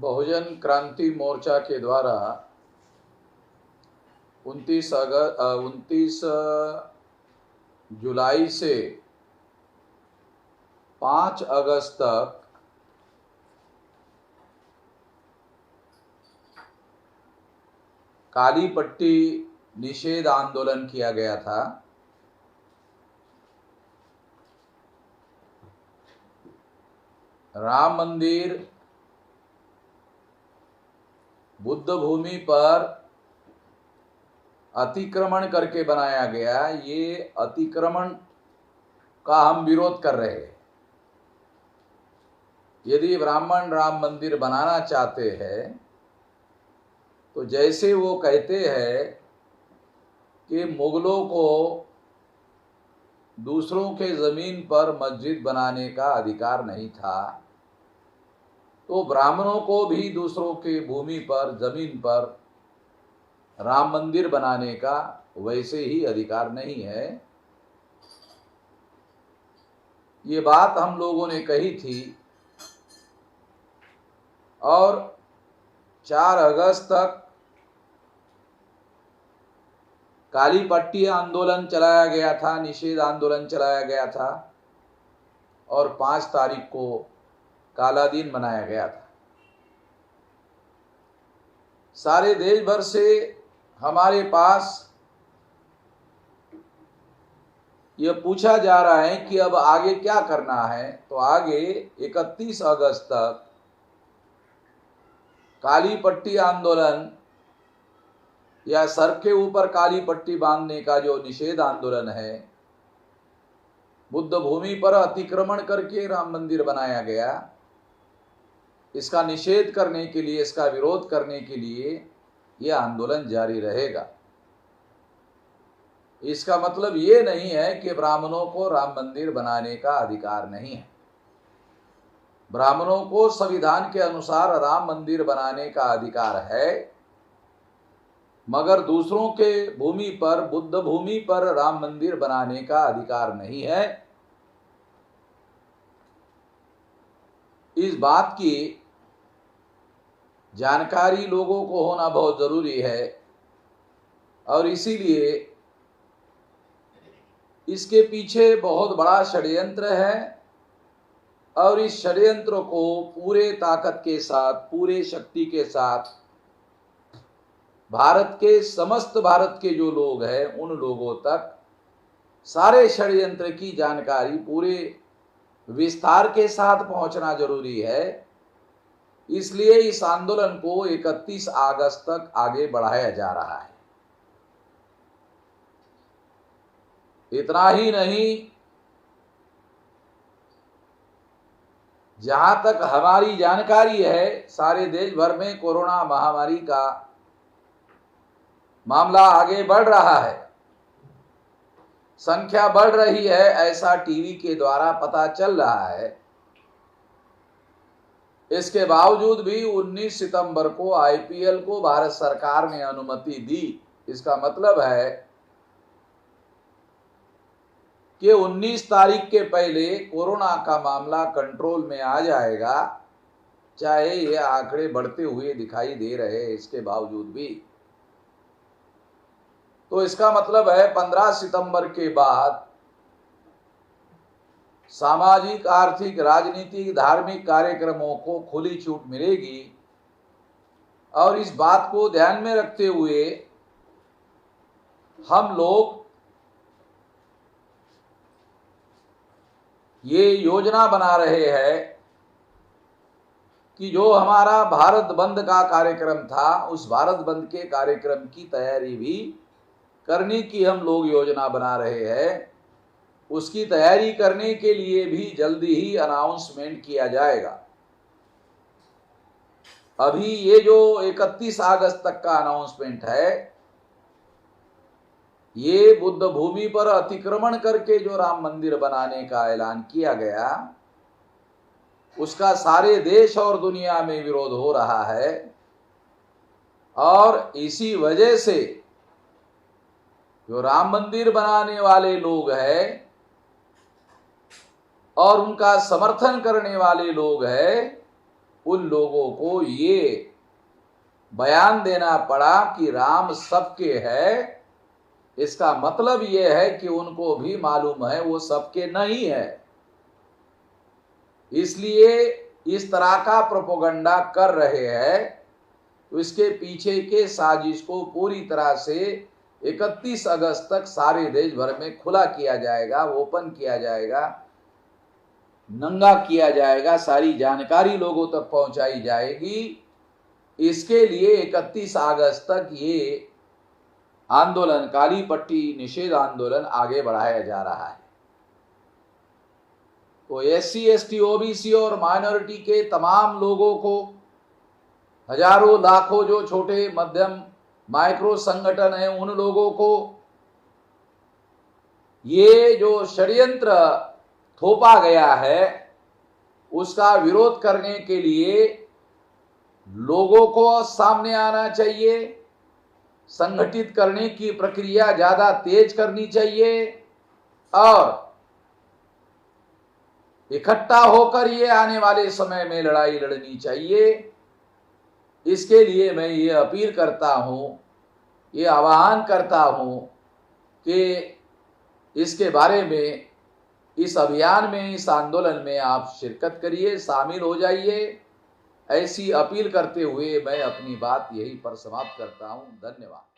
बहुजन क्रांति मोर्चा के द्वारा 29 जुलाई से 5 अगस्त तक काली पट्टी निषेध आंदोलन किया गया था। राम मंदिर बुद्ध भूमि पर अतिक्रमण करके बनाया गया, ये अतिक्रमण का हम विरोध कर रहे हैं। यदि ब्राह्मण राम मंदिर बनाना चाहते हैं तो जैसे वो कहते हैं कि मुगलों को दूसरों के ज़मीन पर मस्जिद बनाने का अधिकार नहीं था, तो ब्राह्मणों को भी दूसरों के भूमि पर ज़मीन पर राम मंदिर बनाने का वैसे ही अधिकार नहीं है। ये बात हम लोगों ने कही थी और 4 अगस्त तक काली पट्टी आंदोलन चलाया गया था, निषेध आंदोलन चलाया गया था और 5 तारीख को काला दिन मनाया गया था। सारे देश भर से हमारे पास यह पूछा जा रहा है कि अब आगे क्या करना है। तो आगे 31 अगस्त तक काली पट्टी आंदोलन या सर के ऊपर काली पट्टी बांधने का जो निषेध आंदोलन है, बुद्ध भूमि पर अतिक्रमण करके राम मंदिर बनाया गया, इसका निषेध करने के लिए, इसका विरोध करने के लिए यह आंदोलन जारी रहेगा। इसका मतलब ये नहीं है कि ब्राह्मणों को राम मंदिर बनाने का अधिकार नहीं है। ब्राह्मणों को संविधान के अनुसार राम मंदिर बनाने का अधिकार है, मगर दूसरों के भूमि पर, बुद्ध भूमि पर राम मंदिर बनाने का अधिकार नहीं है। इस बात की जानकारी लोगों को होना बहुत जरूरी है और इसीलिए इसके पीछे बहुत बड़ा षड्यंत्र है और इस षड्यंत्र को पूरे ताकत के साथ, पूरे शक्ति के साथ भारत के जो लोग हैं उन लोगों तक सारे षड्यंत्र की जानकारी पूरे विस्तार के साथ पहुंचना जरूरी है। इसलिए इस आंदोलन को 31 अगस्त तक आगे बढ़ाया जा रहा है। इतना ही नहीं, जहां तक हमारी जानकारी है, सारे देश भर में कोरोना महामारी का मामला आगे बढ़ रहा है, संख्या बढ़ रही है, ऐसा टीवी के द्वारा पता चल रहा है। इसके बावजूद भी 19 सितंबर को आईपीएल को भारत सरकार ने अनुमति दी। इसका मतलब है कि 19 तारीख के पहले कोरोना का मामला कंट्रोल में आ जाएगा, चाहे ये आंकड़े बढ़ते हुए दिखाई दे रहे हैं इसके बावजूद भी। तो इसका मतलब है 15 सितंबर के बाद सामाजिक, आर्थिक, राजनीतिक, धार्मिक कार्यक्रमों को खुली छूट मिलेगी और इस बात को ध्यान में रखते हुए हम लोग ये योजना बना रहे हैं कि जो हमारा भारत बंद का कार्यक्रम था, उस भारत बंद के कार्यक्रम की तैयारी भी करने की हम लोग योजना बना रहे हैं। उसकी तैयारी करने के लिए भी जल्दी ही अनाउंसमेंट किया जाएगा। अभी ये जो 31 अगस्त तक का अनाउंसमेंट है, ये बुद्ध भूमि पर अतिक्रमण करके जो राम मंदिर बनाने का ऐलान किया गया, उसका सारे देश और दुनिया में विरोध हो रहा है और इसी वजह से जो राम मंदिर बनाने वाले लोग हैं और उनका समर्थन करने वाले लोग हैं, उन लोगों को ये बयान देना पड़ा कि राम सबके है। इसका मतलब ये है कि उनको भी मालूम है वो सबके नहीं है, इसलिए इस तरह का प्रोपोगंडा कर रहे हैं। तो इसके पीछे के साजिश को पूरी तरह से 31 अगस्त तक सारे देश भर में खुला किया जाएगा, ओपन किया जाएगा, नंगा किया जाएगा, सारी जानकारी लोगों तक पहुंचाई जाएगी। इसके लिए 31 अगस्त तक ये आंदोलन, काली पट्टी निषेध आंदोलन आगे बढ़ाया जा रहा है। तो SC ST OBC और माइनॉरिटी के तमाम लोगों को, हजारों लाखों जो छोटे मध्यम माइक्रो संगठन हैं, उन लोगों को ये जो षड्यंत्र थोपा गया है उसका विरोध करने के लिए लोगों को सामने आना चाहिए, संगठित करने की प्रक्रिया ज्यादा तेज करनी चाहिए और इकट्ठा होकर ये आने वाले समय में लड़ाई लड़नी चाहिए। इसके लिए मैं ये अपील करता हूँ, ये आह्वान करता हूँ कि इसके बारे में, इस अभियान में, इस आंदोलन में आप शिरकत करिए, शामिल हो जाइए। ऐसी अपील करते हुए मैं अपनी बात यहीं पर समाप्त करता हूँ। धन्यवाद।